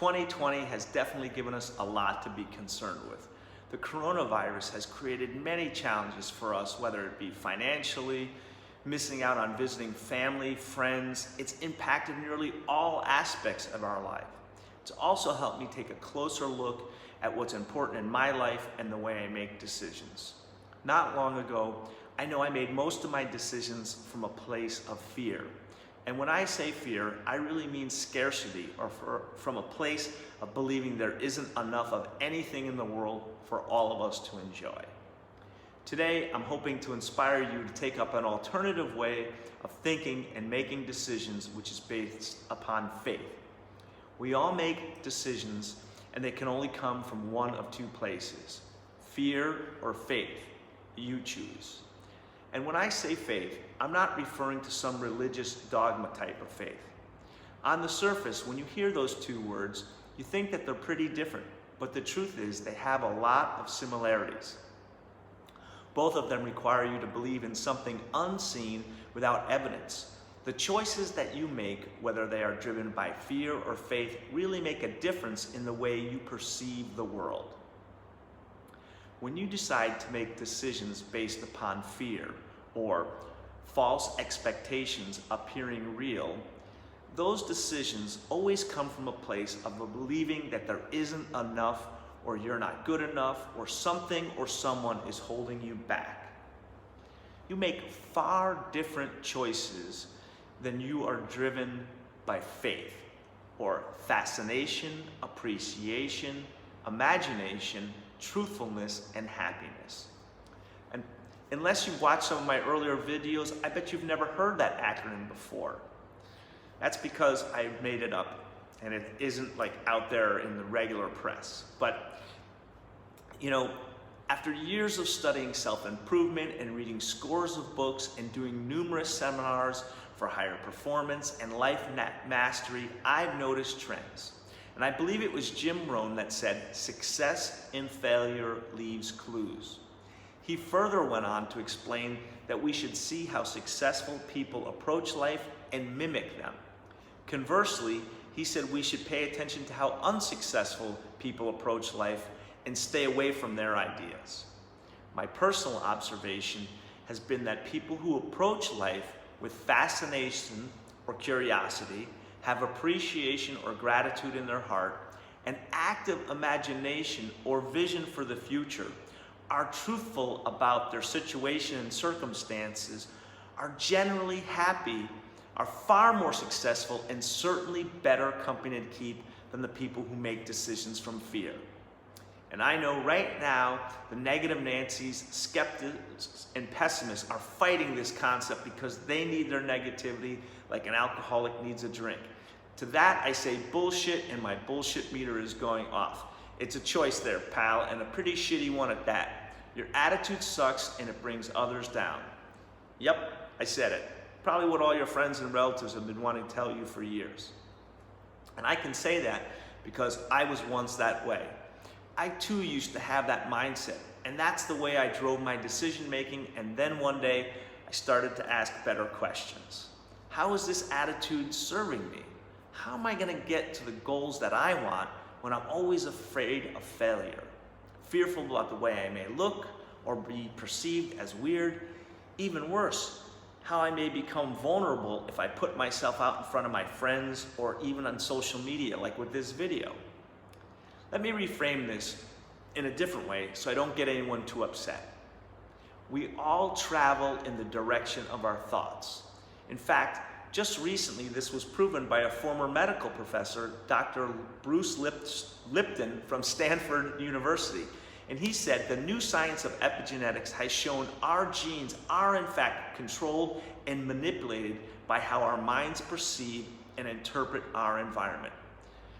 2020 has definitely given us a lot to be concerned with. The coronavirus has created many challenges for us, whether it be financially, missing out on visiting family, friends. It's impacted nearly all aspects of our life. It's also helped me take a closer look at what's important in my life and the way I make decisions. Not long ago, I know I made most of my decisions from a place of fear. And when I say fear, I really mean scarcity, or from a place of believing there isn't enough of anything in the world for all of us to enjoy. Today, I'm hoping to inspire you to take up an alternative way of thinking and making decisions, which is based upon faith. We all make decisions, and they can only come from one of two places: fear or faith. You choose. And when I say faith, I'm not referring to some religious dogma type of faith. On the surface, when you hear those two words, you think that they're pretty different, but the truth is they have a lot of similarities. Both of them require you to believe in something unseen without evidence. The choices that you make, whether they are driven by fear or faith, really make a difference in the way you perceive the world. When you decide to make decisions based upon fear or false expectations appearing real, those decisions always come from a place of believing that there isn't enough, or you're not good enough, or something or someone is holding you back. You make far different choices than you are driven by faith, or fascination, appreciation, imagination, truthfulness, and happiness. And unless you've watched some of my earlier videos, I bet you've never heard that acronym before. That's because I made it up, and it isn't like out there in the regular press. But, after years of studying self-improvement and reading scores of books and doing numerous seminars for higher performance and life mastery, I've noticed trends. And I believe it was Jim Rohn that said, "Success in failure leaves clues." He further went on to explain that we should see how successful people approach life and mimic them. Conversely, he said we should pay attention to how unsuccessful people approach life and stay away from their ideas. My personal observation has been that people who approach life with fascination or curiosity, have appreciation or gratitude in their heart, an active imagination or vision for the future, are truthful about their situation and circumstances, are generally happy, are far more successful, and certainly better company to keep than the people who make decisions from fear. And I know right now, the negative Nancys, skeptics, and pessimists are fighting this concept because they need their negativity like an alcoholic needs a drink. To that, I say bullshit, and my bullshit meter is going off. It's a choice there, pal, and a pretty shitty one at that. Your attitude sucks, and it brings others down. Yep, I said it. Probably what all your friends and relatives have been wanting to tell you for years. And I can say that because I was once that way. I too used to have that mindset, and that's the way I drove my decision making, and then one day I started to ask better questions. How is this attitude serving me? How am I going to get to the goals that I want when I'm always afraid of failure? Fearful about the way I may look or be perceived as weird. Even worse, how I may become vulnerable if I put myself out in front of my friends or even on social media, like with this video. Let me reframe this in a different way so I don't get anyone too upset. We all travel in the direction of our thoughts. In fact, just recently this was proven by a former medical professor, Dr. Bruce Lipton from Stanford University. And he said the new science of epigenetics has shown our genes are in fact controlled and manipulated by how our minds perceive and interpret our environment.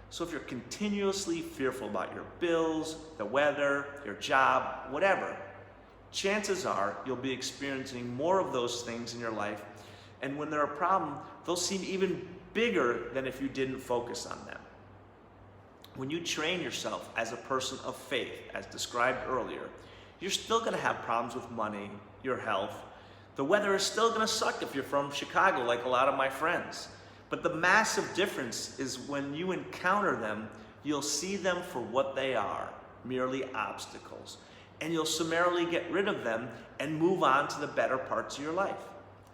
So if you're continuously fearful about your bills, the weather, your job, whatever, chances are you'll be experiencing more of those things in your life, and when they're a problem, they'll seem even bigger than if you didn't focus on them. When you train yourself as a person of faith, as described earlier, you're still going to have problems with money, your health. The weather is still going to suck if you're from Chicago, like a lot of my friends. But the massive difference is when you encounter them You'll see them for what they are, merely obstacles, and you'll summarily get rid of them and move on to the better parts of your life.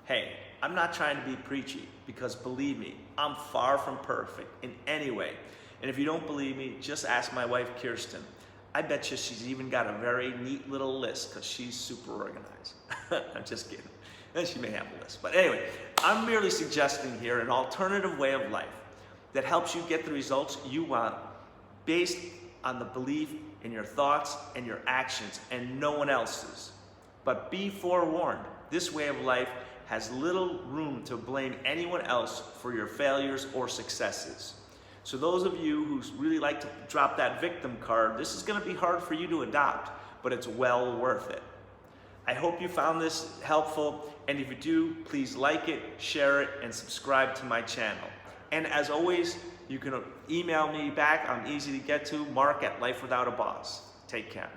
Hey, I'm not trying to be preachy, because believe me, I'm far from perfect in any way. And if you don't believe me, just ask my wife, Kirsten. I bet you she's even got a very neat little list, because she's super organized. I'm just kidding. And she may have a list. But anyway, I'm merely suggesting here an alternative way of life that helps you get the results you want based on the belief in your thoughts and your actions and no one else's. But be forewarned, this way of life has little room to blame anyone else for your failures or successes. So those of you who really like to drop that victim card, this is going to be hard for you to adopt, but it's well worth it. I hope you found this helpful, and if you do, please like it, share it, and subscribe to my channel. And as always, you can email me back. I'm easy to get to, Mark@lifewithoutaboss. Take care.